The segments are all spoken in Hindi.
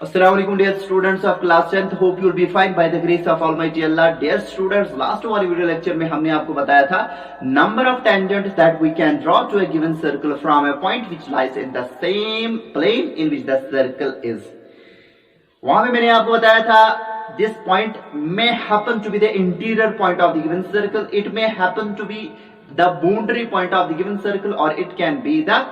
Assalamu alaikum dear students of class 10th. Hope you will be fine by the grace of Almighty Allah. Dear students, last वाली वीडियो लेक्चर में हमने आपको बताया था number of tangents that we can draw to a given circle from a point which lies in the same plane in which the circle is. वहां पे मैंने आपको बताया था this point may happen to be the interior point of the given circle. It may happen to be the boundary point of the given circle, or it can be the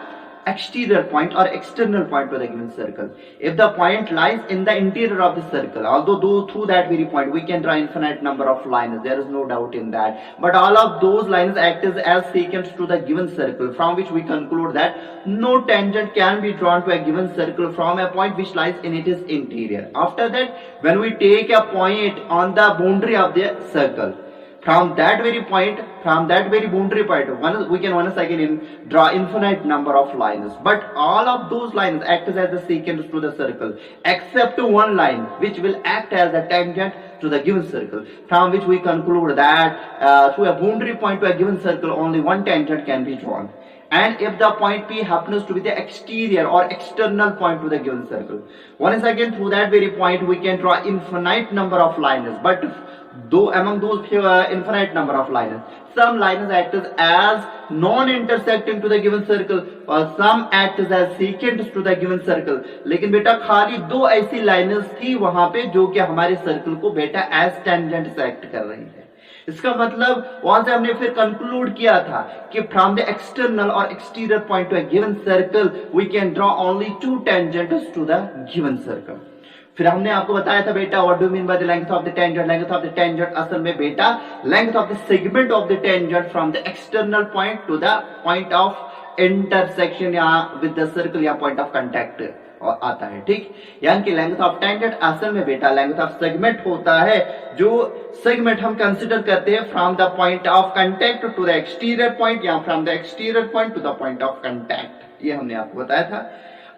exterior point or external point to the given circle. If the point lies in the interior of the circle, although through that very point we can draw infinite number of lines, there is no doubt in that, but all of those lines act as secants to the given circle, from which we conclude that no tangent can be drawn to a given circle from a point which lies in its interior. After that, when we take a point on the boundary of the circle, from that very point, from that very boundary point, we can once again draw infinite number of lines. But all of those lines act as the secants to the circle, except one line which will act as a tangent to the given circle, from which we conclude that through a boundary point to a given circle, only one tangent can be drawn. And if the point P happens to be the exterior or external point to the given circle, once again through that very point we can draw infinite number of lines. But though among those infinite number of lines, some lines act as non-intersecting to the given circle, और some act as secant to the given circle. लेकिन बेटा खाली दो ऐसी लाइन्स थी वहां पे जो कि हमारे सर्कल को बेटा एज टेंजेंट से एक्ट कर रही है. इसका मतलब वहां से हमने फिर कंक्लूड किया था कि फ्रॉम द एक्सटर्नल और exterior point to a given circle we can draw only two tangents to the given circle. फिर हमने आपको बताया था बेटा what do mean by the length of the tangent. Length of the tangent असल में बेटा length of the segment of the tangent from the external point to the point of intersection या विद द सर्कल या पॉइंट ऑफ कांटेक्ट आता है. ठीक, यानी कि लेंथ ऑफ टेंजेंट असल में बेटा लेंथ ऑफ सेगमेंट होता है, जो सेगमेंट हम कंसीडर करते हैं from the point of contact to the exterior point या from the exterior point to the point of contact. ये हमने आपको बताया था.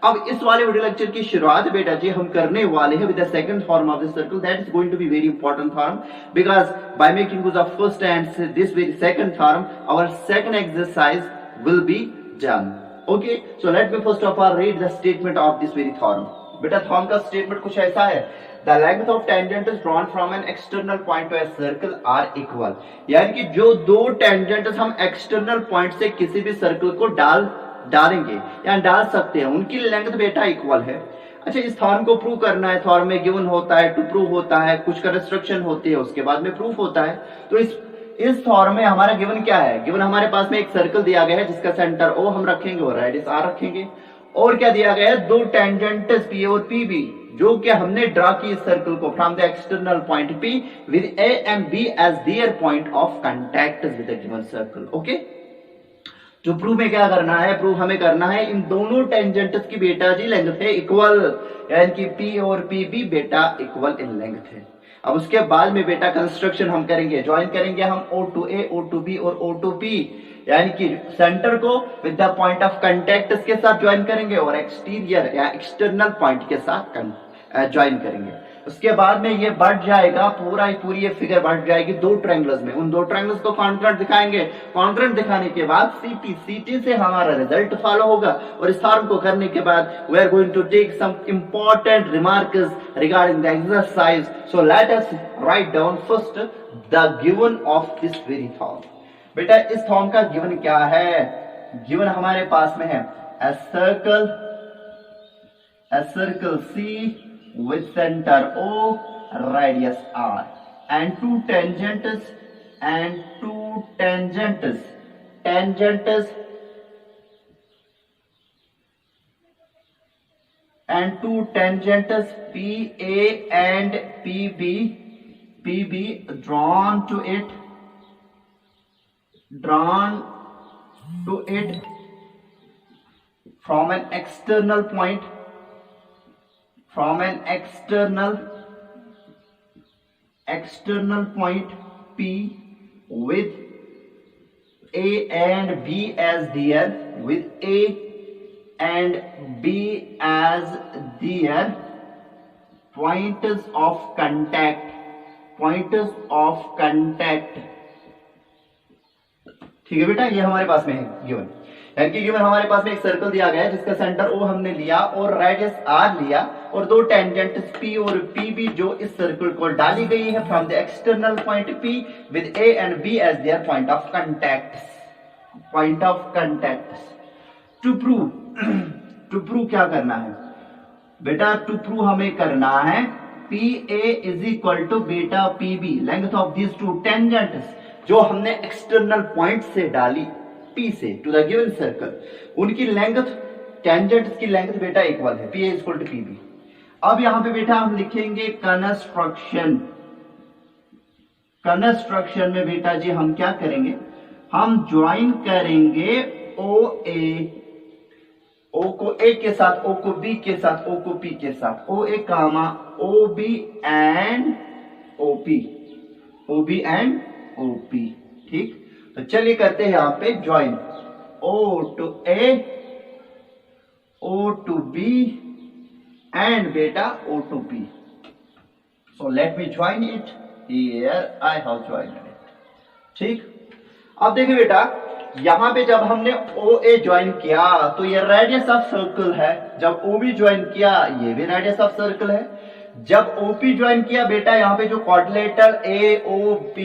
अब इस वाले वीडियो लेक्चर की शुरुआत बेटा जी हम करने वाले हैं with the second form of the circle. That is going to be very important form because by making use of first and this very second form our second exercise will be done. Okay, so let me first of all read the statement of this very theorem. बेटा theorem का statement कुछ ऐसा है. The length of tangent is drawn from an external point to a circle are equal. यानी कि जो दो tangents हम external point से किसी भी circle को डालेंगे या डाल सकते हैं, उनकी लेंथ बेटा इक्वल है. अच्छा, इस थॉर्म को प्रूव करना है. थॉर्म में गिवन होता है, टू प्रूव होता है, कुछ कंस्ट्रक्शन होती है, उसके बाद में प्रूफ होता है. तो इस थॉर्म में हमारा गिवन क्या है? गिवन हमारे पास में एक सर्कल दिया गया है जिसका सेंटर O हम रखेंगे और रेडियस R रखेंगे. और क्या दिया गया है? दो टेंजेंट्स P और PB जो कि हमने ड्रा की इस सर्कल को from the external point P with A and B as their point of contact with the given circle. Okay, तो प्रूफ में क्या करना है? प्रूफ हमें करना है इन दोनों टेंजेंट्स की बेटा जी लेंथ है इक्वल, यानी कि P और PB बेटा इक्वल इन लेंथ है. अब उसके बाद में बेटा कंस्ट्रक्शन हम करेंगे, ज्वाइन करेंगे हम O to A, O to B और O to P, यानी कि सेंटर को with the point of contact के साथ ज्वाइन करेंगे और एक्सटीरियर या एक्सटर्नल पॉइंट के साथ ज्वाइन करेंगे. उसके बाद में ये बढ़ जाएगा, पूरी ये फिगर बढ़ जाएगी दो ट्रायंगल्स में. उन दो ट्रायंगल्स को कॉन्ग्रुएंट दिखाएंगे. कॉन्ग्रुएंट दिखाने के बाद सीटी से हमारा रिजल्ट फॉलो होगा. और इस फॉर्म को करने के बाद we are going to take some important remarks regarding the exercise. So let us write down first the given of this very theorem. बेटा इस थॉर्म का गिवन क्या है? गिवन हमारे पास में है a circle C with center O, radius R, and two tangents PA and PB drawn to it from an external point P with A and B as their points of contact. ठीक है बेटा, ये हमारे पास में है गिवन. यानी कि गिवन हमारे पास में एक सर्कल दिया गया है जिसका सेंटर O हमने लिया और रेडियस R लिया और दो टेंजेंट्स P और PB जो इस सर्कल को डाली गई है from the external point P with A and B as their point of contact. To prove क्या करना है बेटा, टू प्रूव हमें करना है PA इज इक्वल टू बेटा PB, length of these two tangents जो हमने एक्सटर्नल पॉइंट से डाली P से टू द गिवन सर्कल, उनकी लेंथ, टेंजेंट्स की लेंथ बेटा इक्वल है, PA इक्वल टू PB। अब यहां पे बेटा हम लिखेंगे कंस्ट्रक्शन में बेटा जी हम क्या करेंगे, हम ज्वाइन करेंगे O को A के साथ, O को B के साथ, O को P के साथ, OA comma OB and OP, ठीक। तो चलिए करते हैं यहां पे join O to A, O to B and बेटा O to P। So let me join it here, I have joined it, ठीक। अब देखिए बेटा यहां पे जब हमने OA ज्वाइन किया तो ये रेडियस ऑफ सर्कल है, जब OB ज्वाइन किया ये भी रेडियस ऑफ सर्कल है, जब OP ज्वाइन किया बेटा यहाँ पे जो क्वाड्रिलेटरल AOB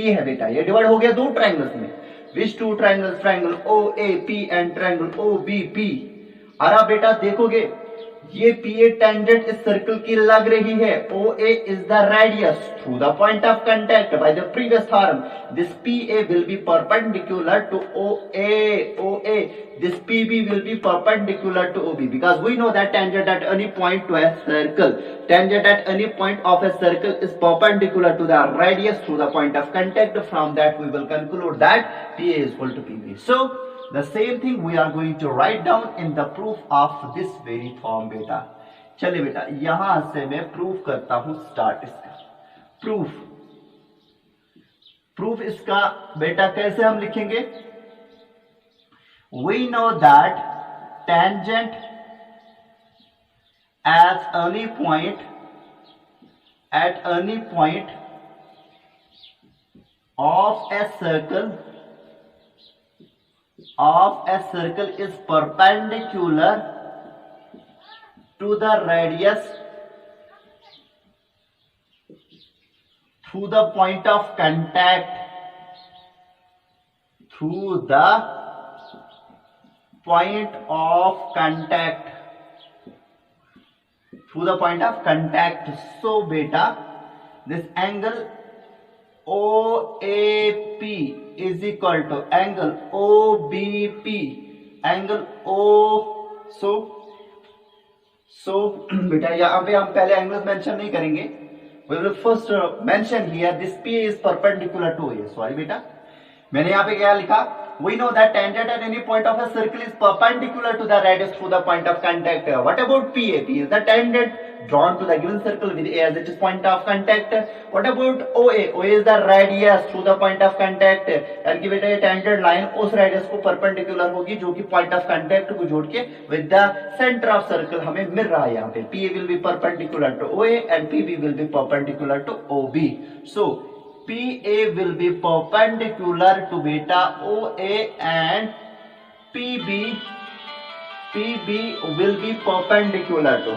है बेटा ये डिवाइड हो गया दो ट्रायंगल्स में, which two triangles, triangle OAP and triangle OBP। और आप बेटा देखोगे ये PA टेंजेंट इस सर्कल की लग रही है, OA is the radius through the point of contact by the previous theorem. This PA will be perpendicular to OA. This PB will be perpendicular to OB because we know that tangent at any point to a circle, tangent at any point of a circle is perpendicular to the radius through the point of contact. From that we will conclude that PA is equal to PB. So the same thing we are going to write down in the proof of this very form बेटा। चलिए बेटा यहां से मैं प्रूफ करता हूं स्टार्ट इसका प्रूफ इसका बेटा कैसे हम लिखेंगे, we know that tangent at any point of a circle is perpendicular to the radius through the point of contact so beta this angle OAP is equal to angle OBP, angle O, so बेटा यहाँ पे हम पहले एंगल्स मेंशन नहीं करेंगे, we will first mention here this PA is perpendicular to A। Sorry बेटा मैंने यहाँ पे क्या लिखा, we know that tangent at any point of a circle is perpendicular to the radius through the point of contact. What about PA? P is the tangent drawn to the given circle with A as its point of contact. What about OA? OA is the radius through the point of contact. यानी कि बेटा ये tangent line उस radius को perpendicular होगी जो कि point of contact को जोड़ के with the center of circle हमें मिल रहा है यहाँ पे। PA will be perpendicular to OA and PB will be perpendicular to OB. So PA will be perpendicular to beta OA and PB will be perpendicular to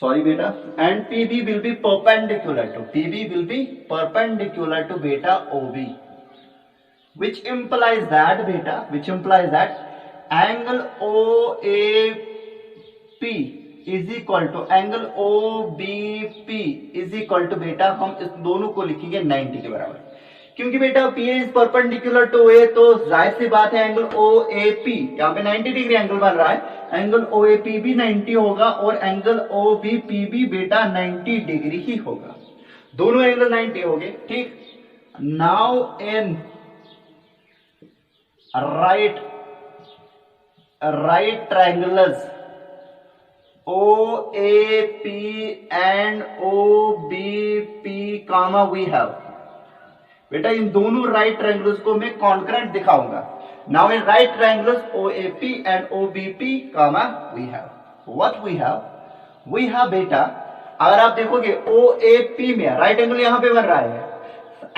and PB will be perpendicular to beta OB, which implies that angle OAP is equal to angle OBP is equal to बेटा हम इस दोनों को लिखेंगे 90 के बराबर, क्योंकि बेटा PA is perpendicular to A तो जाहिर सी बात है एंगल OAP यहाँ पे 90 डिग्री एंगल बन रहा है, एंगल OAP भी 90 होगा और एंगल OBP भी बेटा 90 डिग्री ही होगा, दोनों एंगल 90 हो गए, ठीक। Now in right triangles OAP and OBP comma we have बेटा इन दोनों राइट ट्रायंगल्स को मैं कॉन्करेंट दिखाऊंगा। Now in right triangles OAP and OBP comma we have what we have बेटा अगर आप देखोगे OAP में राइट एंगल यहां पे बन रहा है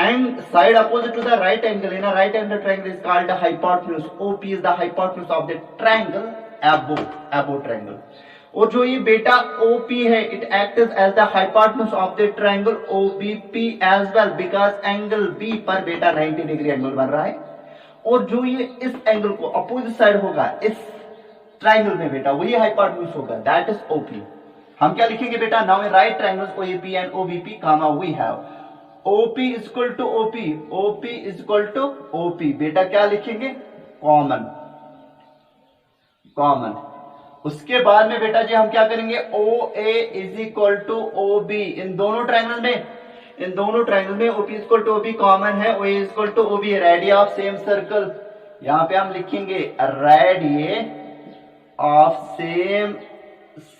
and side opposite to the right angle in a right angle triangle is called the hypotenuse. OP is the hypotenuse of the triangle above triangle. और जो ये बेटा OP है it acts as the hypotenuse of the triangle OBP as well because angle B पर बेटा 90 डिग्री एंगल बन रहा है और जो ये इस एंगल को अपोजिट साइड होगा इस ट्राइंगल में बेटा वही हाइपोटेन्यूज होगा दैट इज OP. हम क्या लिखेंगे बेटा now in right triangles OAP and OBP comma we have OP is equal to OP, OP is equal to OP. बेटा क्या लिखेंगे कॉमन. उसके बाद में बेटा जी हम क्या करेंगे OA is equal to OB. इन दोनों ट्रायंगल में OP is equal to OB common है. OA is equal to OB radio of same circle. यहां पे हम लिखेंगे रेडिया ऑफ सेम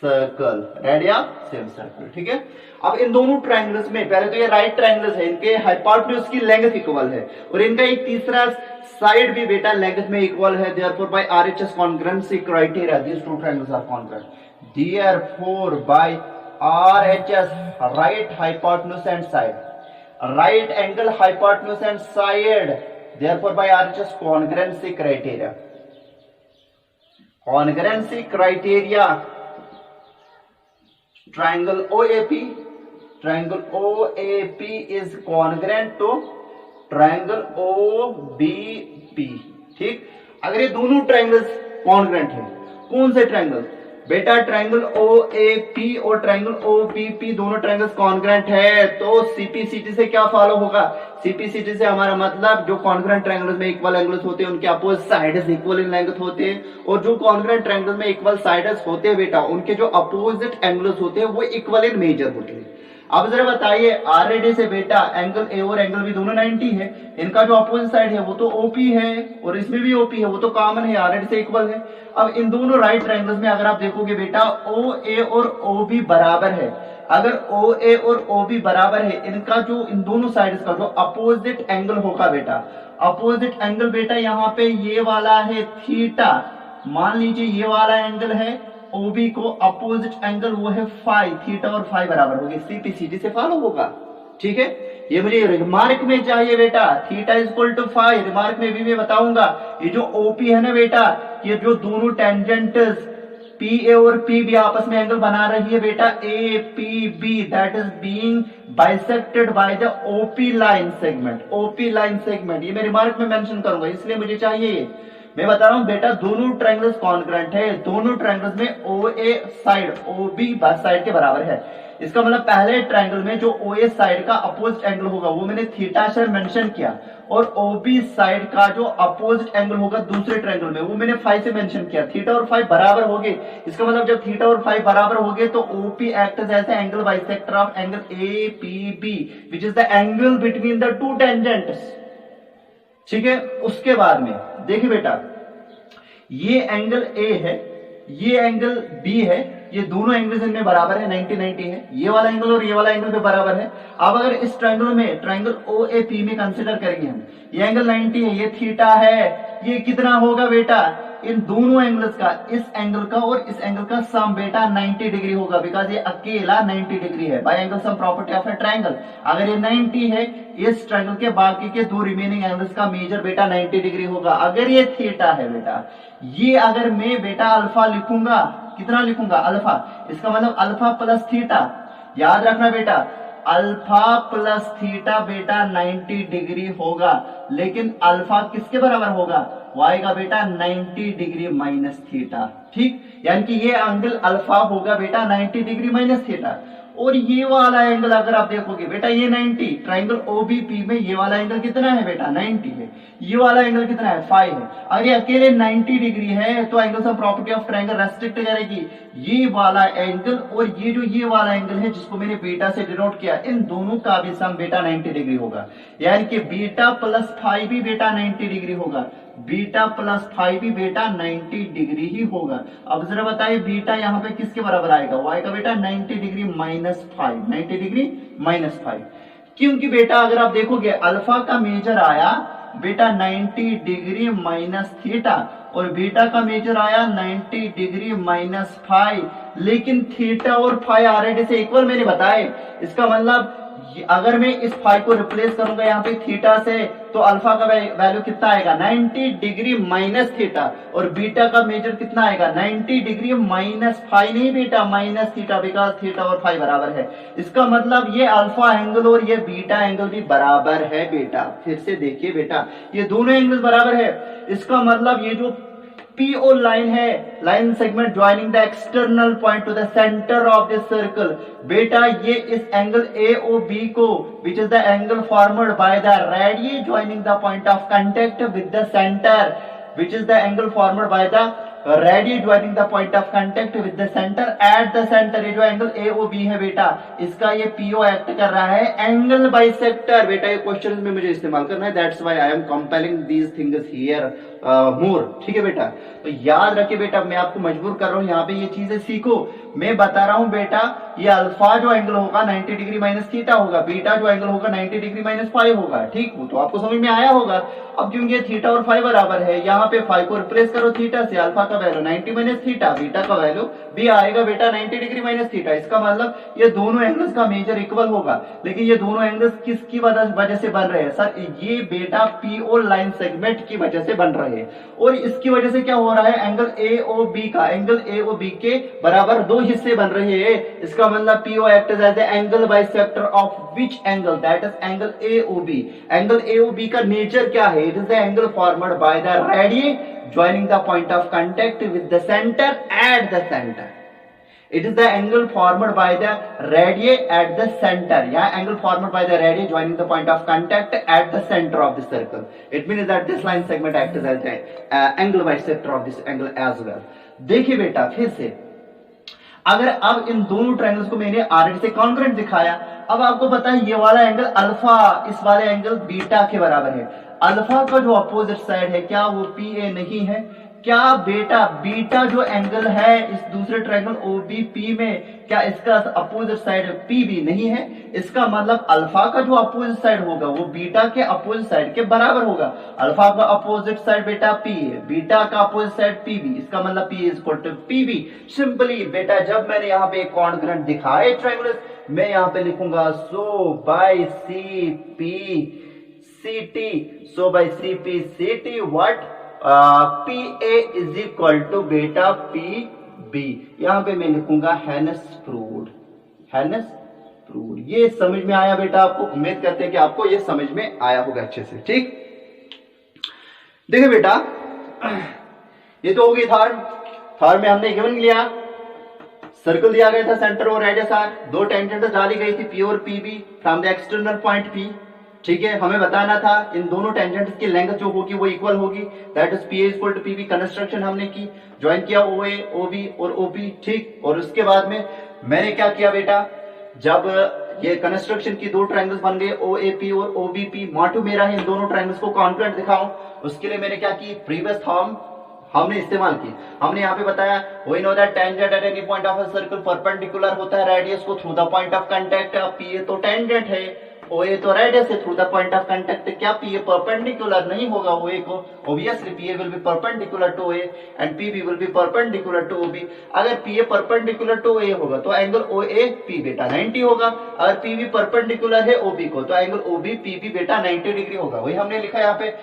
सर्कल. ठीक है. अब इन दोनों ट्रायंगल्स में पहले तो ये राइट ट्रायंगल्स है इनके हाइपोटेन्यूज की लेंथ इक्वल है और इनका एक तीसरा साइड भी बेटा लेंथ में इक्वल है. Therefore by RHS congruency criteria these two triangles are congruent. Therefore by RHS right hypotenuse and side right angle hypotenuse and side therefore by RHS congruency criteria triangle OAP is congruent to triangle OBP. ठीक. अगर ये दोनों ट्रायंगल्स कॉन्ग्रुएंट है कौन से ट्रायंगल बेटा ट्रायंगल OAP और ट्रायंगल OBP दोनों ट्रायंगल्स कॉन्ग्रुएंट है तो CPCT से क्या फॉलो होगा. CPCT से हमारा मतलब जो कॉन्ग्रुएंट ट्रायंगल्स में इक्वल एंगल्स होते हैं उनके opposite sides equal in length होते हैं और जो कॉन्ग्रुएंट ट्रायंगल्स में इक्वल साइड्स होते हैं बेटा उनके जो अपोजिट एंगल्स होते हैं वो इक्वल इन मेजर होते हैं. अब जरा बताइए RAD से बेटा एंगल A और एंगल B दोनों 90 है. इनका जो अपोजिट साइड है वो तो OP है और इसमें भी OP है वो तो कॉमन है RAD से इक्वल है. अब इन दोनों राइट ट्रायंगल्स में अगर आप देखोगे बेटा OA और OB बराबर है. अगर OA और OB बराबर है इनका जो इन दोनों साइड्स का जो अपोजिट एंगल होगा बेटा अपोजिट एंगल बेटा यहाँ पे ये वाला है थीटा. मान लीजिए ये वाला एंगल है OB को अपोजिट एंगल वो है फाई. थीटा और फाई बराबर होगी. CPCT से फॉलो होगा. ठीक है. ये मुझे रिमार्क में चाहिए बेटा theta is equal to phi. Remark में भी मैं बताऊंगा ये जो OP है ना बेटा ये जो दोनों टेंजेंट्स PA और PB आपस में एंगल बना रही है बेटा APB that is being bisected by the OP line segment. ये मैं रिमार्क में मेंशन करूंगा इसलिए मुझे चाहिए ये. मैं बता रहा हूं बेटा दोनों ट्रायंगल्स कॉन्ग्रुएंट है. दोनों ट्रायंगल्स में OA साइड OB साइड के बराबर है. इसका मतलब पहले ट्रायंगल में जो OA साइड का अपोजिट एंगल होगा वो मैंने थीटा से मेंशन किया और OB साइड का जो अपोजिट एंगल होगा दूसरे ट्रायंगल में वो मैंने फाई से मेंशन किया. थीटा और फाई बराबर हो गए. इसका मतलब जब थीटा और फाई बराबर हो गए तो OP acts as a angle bisector of angle APB which is the angle between the two tangents. ठीक है. उसके बाद में देखिए बेटा ये एंगल A है ये एंगल B है. ये दोनों एंगल्स इनमें बराबर है 90-90 है. ये वाला एंगल और ये वाला एंगल पे बराबर है. अब अगर इस ट्रायंगल में ट्रायंगल OAP में कंसीडर करेंगे हम ये एंगल 90 है ये थीटा है. ये कितना होगा बेटा इन दोनों एंगल्स का इस एंगल का और इस एंगल का सम बेटा 90 डिग्री होगा बिकॉज ये अकेला 90 डिग्री है bye angle sum property of A triangle. अगर ये 90 है इस ट्रायंगल के बाकी के दो रिमेनिंग एंगल्स का मेजर बेटा 90 डिग्री होगा. अगर ये थीटा है बेटा ये अगर मैं बेटा अल्फा लिखूंगा कितना लिखूंगा अल्फा. इसका मतलब अल्फा प्लस थीटा. याद रखना बेटा अल्फा प्लस थीटा बेटा 90 डिग्री होगा लेकिन अल्फा किसके बराबर होगा वो आएगा बेटा 90 डिग्री माइनस थीटा. ठीक. यानी कि ये एंगल अल्फा होगा बेटा 90 डिग्री माइनस थीटा. और ये वाला एंगल अगर आप देखोगे बेटा ये 90 ट्रायंगल OBP में ये वाला एंगल कितना है बेटा 90 है. ये वाला एंगल कितना है 5 है. अगर ये अकेले 90 डिग्री है तो angle sum property of triangle restrict करेगी ये वाला एंगल और ये जो ये वाला एंगल है जिसको मैंने बीटा से डिनोट किया इन दोनों का भी सम बेटा 90 डिग्री होगा. यानी कि बीटा प्लस 5 भी बेटा 90 डिग्री होगा. बीटा प्लस 5 भी बेटा 90 डिग्री ही होगा. अब जरा बताइए बीटा यहाँ पे किसके बराबर आएगा वो आएगा बेटा 90 डिग्री माइनस 5. 90 डिग्री माइनस 5 क्योंकि बेटा अगर आप देखोगे अल्फा का मेजर आया बेटा 90 डिग्री माइनस थीटा और बीटा का मेजर आया 90 डिग्री माइनस 5. लेकिन थीटा और फाई ऑलरेडी से इक्वल मैंने बताए। इसका मतलब अगर मैं इस फाई को रिप्लेस करूंगा यहाँ पे थीटा से, तो अल्फा का वैल्यू कितना आएगा 90 डिग्री माइनस थीटा, और बीटा का मेजर कितना आएगा 90 डिग्री माइनस फाई, नहीं बेटा माइनस थीटा, बिकॉज थीटा और फाई बराबर है। इसका मतलब ये अल्फा एंगल और ये बीटा एंगल भी बराबर है बेटा। फिर से देखिए बेटा, ये दोनों एंगल बराबर है। इसका मतलब ये जो PO लाइन है, line segment joining the external point to the centre of the circle, बेटा ये इस एंगल AOB को, which is the angle formed by the radius joining the point of contact with the centre, which is the angle formed by the radius joining the point of contact with the centre at the centre. ये जो एंगल AOB है बेटा, इसका ये PO एक्ट कर रहा है एंगल बाइसेक्टर। बेटा ये क्वेश्चन में मुझे इस्तेमाल करना है, that's why I am compelling these things here more. ठीक है बेटा, तो याद रखिए बेटा, मैं आपको मजबूर कर रहा हूं यहाँ पे ये चीजें सीखो। मैं बता रहा हूं बेटा, ये अल्फा जो एंगल होगा 90 डिग्री माइनस थीटा होगा, बीटा जो एंगल होगा 90 डिग्री माइनस फाई होगा। ठीक, वो तो आपको समझ में आया होगा। अब क्योंकि थीटा और फाई बराबर है, यहाँ पे फाई को रिप्लेस करो थीटा से, अल्फा का वैल्यू 90 माइनस थीटा, बीटा का वैल्यू भी आएगा बेटा 90 डिग्री माइनस थीटा। इसका मतलब ये दोनों एंगल्स का मेजर इक्वल होगा। लेकिन ये दोनों एंगल्स किसकी वजह से बन रहे हैं सर? ये बेटा PO लाइन सेगमेंट की वजह से बन रहे हैं, और इसकी वजह से क्या हो रहा है, एंगल AOB का, एंगल AOB के बराबर दो हिस्से बन रहे हैं। इसका मतलब PO act as the angle bisector of which angle, that is angle AOB। Angle AOB का नेचर क्या है? It is the angle formed by the radius joining the point of contact with the center at the center. It is the angle formed by the radii at the center. Yeah, angle formed by the radii joining the point of contact at the center of the circle. It means that this line segment acts as the angle bisector of this angle as well. देखिए बेटा फिर से, अगर अब इन दोनों ट्रायंगल्स को मैंने ऑलरेडी से कॉन्ग्रुएंट दिखाया, अब आपको पता है ये वाला एंगल अल्फा इस वाले एंगल बीटा के बराबर है। अल्फा का जो अपोजिट साइड है क्या वो PA नहीं है? क्या बेटा बीटा जो एंगल है इस दूसरे ट्रायंगल OBP में, क्या इसका अपोजिट साइड PB नहीं है? इसका मतलब अल्फा का जो अपोजिट साइड होगा वो बीटा के अपोजिट साइड के बराबर होगा। अल्फा का अपोजिट साइड बेटा P है, बीटा का अपोजिट साइड PB, इसका मतलब P is equal to PB। Simply बेटा जब मैंने यहाँ पे एक कॉन्ग्रुएंट दिखाए ट्रायंगल, मैं यहाँ पे लिखूंगा सो bye CP so by CP what PA is equal to बेटा PB। यहां पे मैं लिखूंगा हैनस प्रूव्ड। ये समझ में आया बेटा आपको? उम्मीद करते हैं कि आपको ये समझ में आया होगा अच्छे से। ठीक, देखिए बेटा ये तो हो गई थर्ड में हमने गिवन लिया, सर्कल दिया गया था, सेंटर और रेडियस आर, दो टेंजेंट्स डाली गई थी P और PB from the external point P। ठीक है, हमें बताना था इन दोनों टेंजेंट्स की लेंथ जो होगी वो इक्वल होगी, that is PA equal to PB। Construction हमने की, ज्वाइन किया OA, OB और OP। ठीक, और उसके बाद में मैंने क्या किया बेटा, जब ये कंस्ट्रक्शन की दो ट्रायंगल्स बन गए OAP और OBP, मोटिव मेरा है इन दोनों ट्रायंगल्स को कॉन्ग्रुएंट दिखाऊं। उसके लिए मैंने क्या की, प्रीवियस थॉर्म हमने इस्तेमाल की। हमने यहाँ पे बताया we know that tangent at any point of a circle perpendicular होता है रेडियस को through the point of contact. PA तो टेंजेंट है, OA तो रेडियस है through the point of contact. क्या PA परपेंडिकुलर नहीं होगा OA को? Obviously PA will be perpendicular to OA and PB will be perpendicular to OB। अगर PA परपेंडिकुलर टू OA होगा तो एंगल OAP बेटा 90 होगा। अगर PB परपेंडिकुलर है OB को तो एंगल OBPB बेटा 90 डिग्री होगा। वही हमने लिखा यहाँ पे,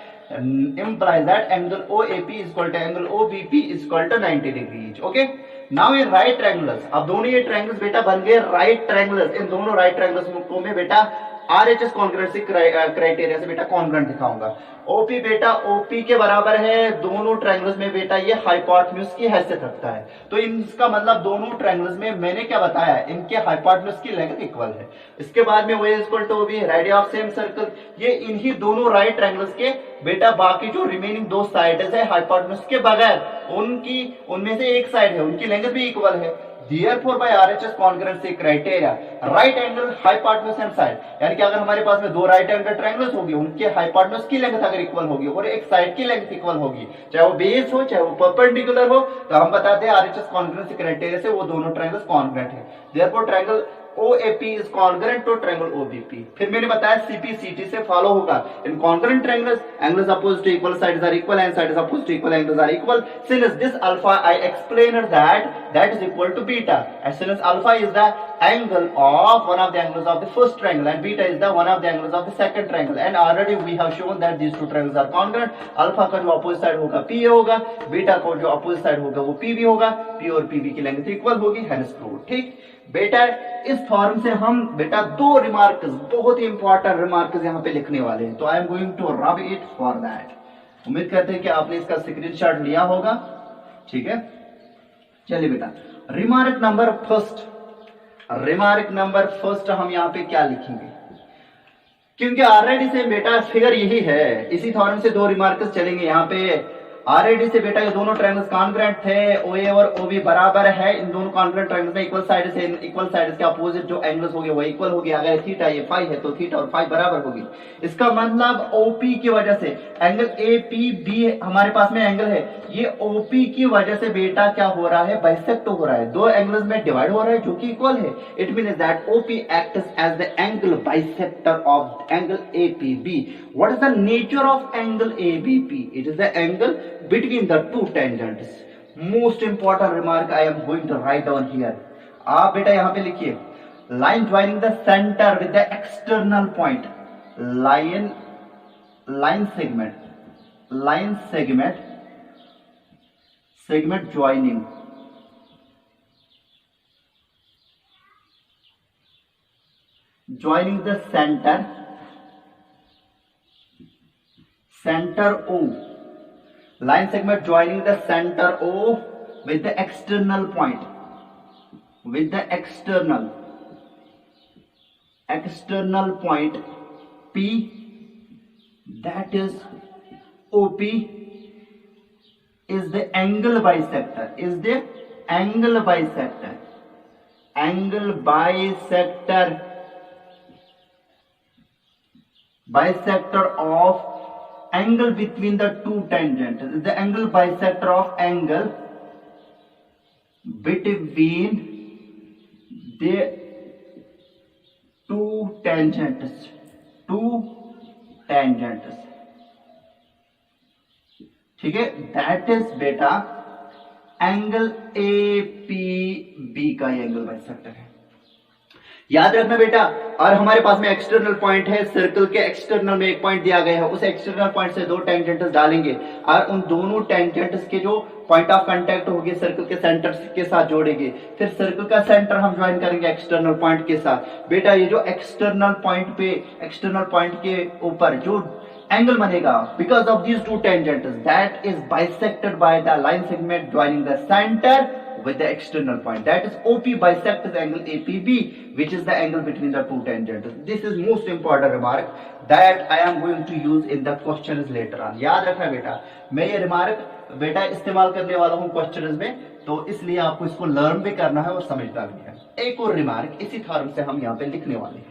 implies that angle OAP is equal to angle OBP is equal to 90 degrees. Okay. Now in right triangles, अब दोनों ये ट्रायंगल्स बेटा बन गए राइट ट्रायंगल्स। इन दोनों राइट ट्रायंगल्स को मैं बेटा RHS कॉन्ग्रुएंसी क्राइटेरिया से बेटा कॉन्ग्रुएंट दिखाऊंगा। OP बेटा OP के बराबर है, दोनों ट्रायंगल्स में बेटा ये हाइपोटेन्यूज की हैसियत रखता है। तो इसका मतलब दोनों ट्रायंगल्स में मैंने क्या बताया, इनके हाइपोटेन्यूज की लेंथ इक्वल है। इसके बाद में OA equal to OB, radius of same circle. ये इन्हीं दोनों राइट ट्रायंगल्स के बेटा बाकी जो रिमेनिंग दो साइड्स है हाइपोटेन्यूज के बगैर, उनमें से एक साइड है उनकी लेंथ भी इक्वल है। Therefore by RHS congruency criteria, right angle hypotenuse and side, यानी कि अगर हमारे पास में दो राइट एंगल ट्रायंगल्स होगी, उनके हाइपोटेन्यूज की लेंथ अगर इक्वल होगी और एक साइड की लेंथ इक्वल होगी, चाहे वो बेस हो चाहे वो परपेंडिकुलर हो, तो हम बताते हैं RHS congruency criteria से वो दोनों ट्रायंगल्स कॉन्ग्रुएंट है। Therefore triangle OAP is congruent to triangle OBP. फिर मैंने बताया CPCT से फॉलो होगा. In congruent triangles, angles opposite to equal sides are equal and sides opposite to equal angles are equal. Since this alpha I explained that is equal to beta. As soon as alpha is the angle of one of the angles of the first triangle and beta is the one of the angles of the second triangle. And already we have shown that these two triangles are congruent. Alpha का जो opposite side होगा PA होगा, beta का जो opposite side होगा वो PB होगा. P और PB की लेंथ इक्वल होगी. Hence proved. ठीक बेटा, इस फॉर्म से हम बेटा दो रिमार्क्स, बहुत ही इंपॉर्टेंट रिमार्क्स यहाँ पे लिखने वाले हैं. तो I am going to rub it for that. उम्मीद करते हैं कि आपने इसका स्क्रीनशॉट लिया होगा. ठीक है, चलिए बेटा, रिमार्क नंबर फर्स्ट हम यहाँ पे क्या लिखेंगे, क्योंकि ऑलरेडी से बेटा फिगर यही है, इसी फॉर्म से दो रिमार्क्स चलेंगे यहाँ पे. ऑलरेडी से बेटा ये दोनों ट्रायंगल्स कॉन्ग्रुएंट थे, OA और OB बराबर है. इन दोनों कॉन्ग्रुएंट ट्रायंगल्स में इक्वल साइड्स के अपोजिट जो एंगल्स होंगे वो इक्वल होगी. अगर थीटा ये फाई है तो थीटा और फाई बराबर होगी. इसका मतलब OP की वजह से एंगल APB हमारे पास में एंगल है, ये OP की वजह से बेटा क्या हो रहा है, बाइसेक्ट हो रहा है, दो एंगल्स में डिवाइड हो रहा है जो कि इक्वल है. It means that OP acts as the angle bisector of angle APB. What is the nature of angle ABP? It is the angle between the two tangents. Most important remark I am going to write down here. आप बेटा यहां पे लिखिए, line joining the center with the external point. line segment joining the center O. Line segment joining the center O with the external point, external point P, that is OP, is the angle bisector, bisector of angle between the two tangents. The angle bisector of angle between the two tangents. ठीक है, that is बेटा एंगल APB का एंगल बाइसेक्टर है. याद रखना बेटा. और हमारे पास में एक्सटर्नल पॉइंट है, सर्कल के एक्सटर्नल में एक पॉइंट दिया गया है, उस एक्सटर्नल पॉइंट से दो टेंजेंट्स डालेंगे और उन दोनों टेंजेंट्स के जो पॉइंट ऑफ कांटेक्ट होगी सर्कल के सेंटर के साथ जोड़ेंगे. फिर सर्कल का सेंटर हम ज्वाइन करेंगे एक्सटर्नल पॉइंट के साथ. बेटा ये जो एक्सटर्नल पॉइंट के ऊपर जो एंगल बनेगा because of these two tangents, that is bisected by the line segment joining the centre with the external point. That is OP bisects the angle APB, which is the angle between the two tangents. This is most important remark that I am going to use in the questions later on. याद रखना बेटा, मैं ये रिमार्क बेटा इस्तेमाल करने वाला हूँ क्वेश्चंस में, तो इसलिए आपको इसको लर्न भी करना है और समझना भी है. एक और रिमार्क इसी फॉर्म से हम यहाँ पे लिखने वाले हैं.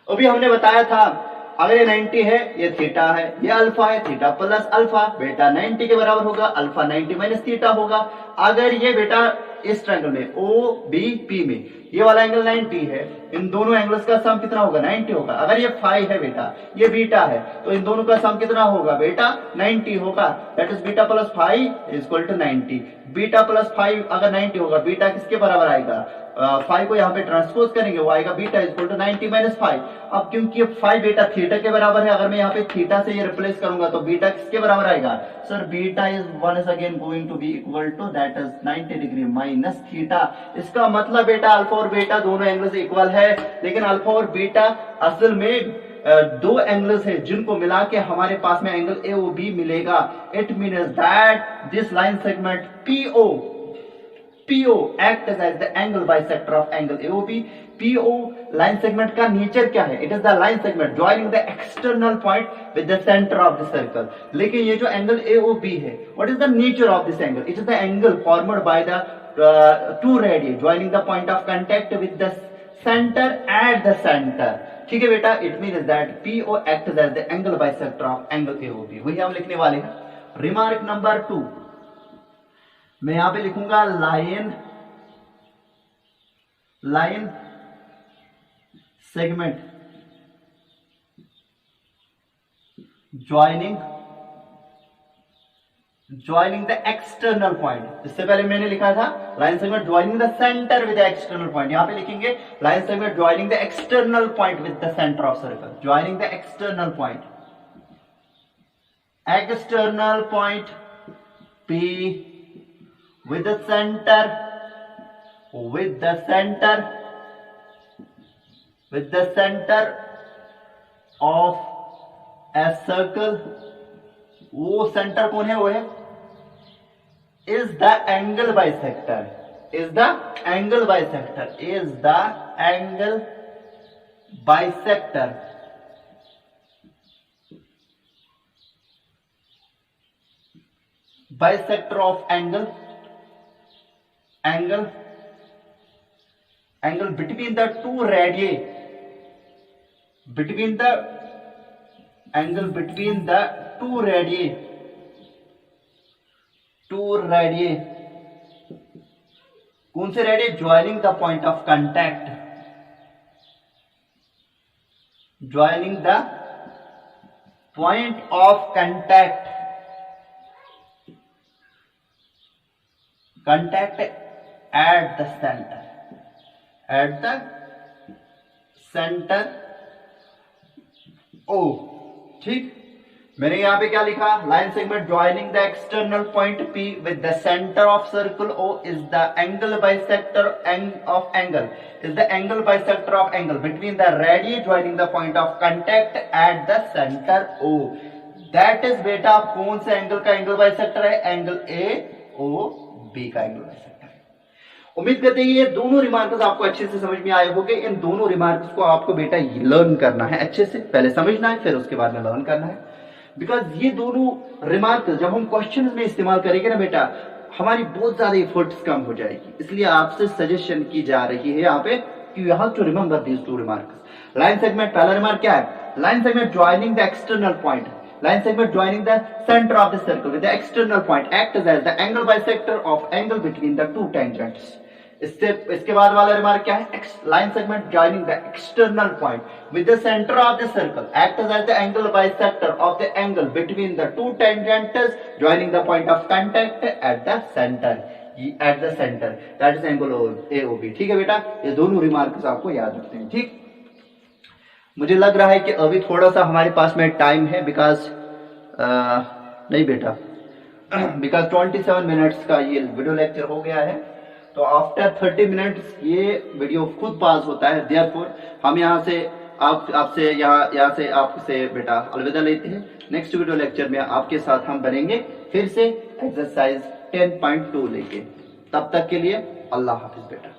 अभी हमने बताया था अगर ये 90 है, ये थीटा है, ये अल्फा है, थीटा प्लस अल्फा बेटा 90 के बराबर होगा, अल्फा 90 माइनस थीटा होगा. अगर ये बेटा इस ट्रायंगल में OBP में ये वाला एंगल 90 है, इन दोनों एंगल्स का सम कितना होगा, 90 होगा. अगर ये फाई है बेटा, ये बीटा है, तो इन दोनों का सम कितना होगा बेटा, 90 होगा. That is beta plus phi is equal to 90. Beta plus phi अगर 90 होगा, बीटा किसके बराबर आएगा, फाइव को यहाँ पे ट्रांसपोज करेंगे, वो आएगा beta is equal to 90 minus five. अब क्योंकि फाइव बेटा थीटा के बराबर है, अगर मैं यहाँ पे थीटा से ये रिप्लेस करूंगा तो बीटा किसके बराबर आएगा, sir beta is one is again going to be equal to that is 90 degree minus theta. इसका मतलब बेटा अल्फा और बीटा दोनों एंगल्स इक्वल है, लेकिन अल्फा और बीटा असल में दो एंगल्स है जिनको मिला के हमारे पास में एंगल AOB मिलेगा. It means that this line segment PO acts as the angle bisector of angle AOB. PO line segment का नेचर क्या है, it is the line segment joining the external point with the centre of the circle. लेकिन ये जो एंगल AOB है, what is the nature of this angle, it is the angle formed by the two radius joining the point of contact with the centre at the centre. ठीक है बेटा, it means that PO acts as the angle bisector of angle AOB. वही हम लिखने वाले हैं. रिमार्क नंबर 2 मैं यहां पे लिखूंगा line segment joining the external point. इससे पहले मैंने लिखा था line segment joining the centre with the external point, यहां पे लिखेंगे line segment joining the external point with the centre of circle, joining the external point P with the center of a circle, वो सेंटर कौन है? वो है is the angle bisector, bisector of angle between the two radii, कौन से radius? Joining the point of contact, contact at the center O। ठीक, मैंने यहां पे क्या लिखा? Line segment joining the external point P with the centre of circle O is the angle bisector of angle between the radii joining the point of contact at the center O। That is बेटा कौन से एंगल का एंगल बाइसेक्टर है? एंगल AOB का एंगल बाइसेक्टर है। उम्मीद करते हैं ये दोनों रिमार्क्स आपको अच्छे से समझ में आए होंगे। इन दोनों रिमार्क्स को आपको बेटा लर्न करना है अच्छे से, पहले समझना है फिर उसके बाद में लर्न करना है। बिकॉज ये दोनों रिमार्क्स जब हम क्वेश्चन में इस्तेमाल करेंगे ना बेटा, हमारी बहुत ज्यादा एफर्ट्स कम हो जाएगी। इसलिए आपसे सजेशन की जा रही है यहाँ पे कि you have to remember these two remarks. Line segment, पहला रिमार्क क्या है? Line segment joining the external point, line segment joining the center of the circle with the external point acts as the angle bisector of angle between the two tangents। इसके बाद वाला रिमार्क क्या है? Line segment joining the external point with the center of the circle acts as the angle bisector of the angle between the two tangents joining the point of contact at the center that is angle AOB। ठीक है बेटा, ये दोनों रिमार्क्स आपको याद रखते हैं। ठीक, मुझे लग रहा है कि अभी थोड़ा सा हमारे पास में टाइम है, बिकॉज नहीं बेटा, बिकॉज 27 मिनट्स का ये वीडियो लेक्चर हो गया है, तो आफ्टर 30 मिनट्स ये वीडियो खुद पास होता है। देयरफॉर हम यहाँ से आपसे बेटा अलविदा लेते हैं। नेक्स्ट वीडियो लेक्चर में आपके साथ हम बनेंगे फिर से एक्सरसाइज 10.2 लेके। तब तक के लिए अल्लाह हाफिज बेटा।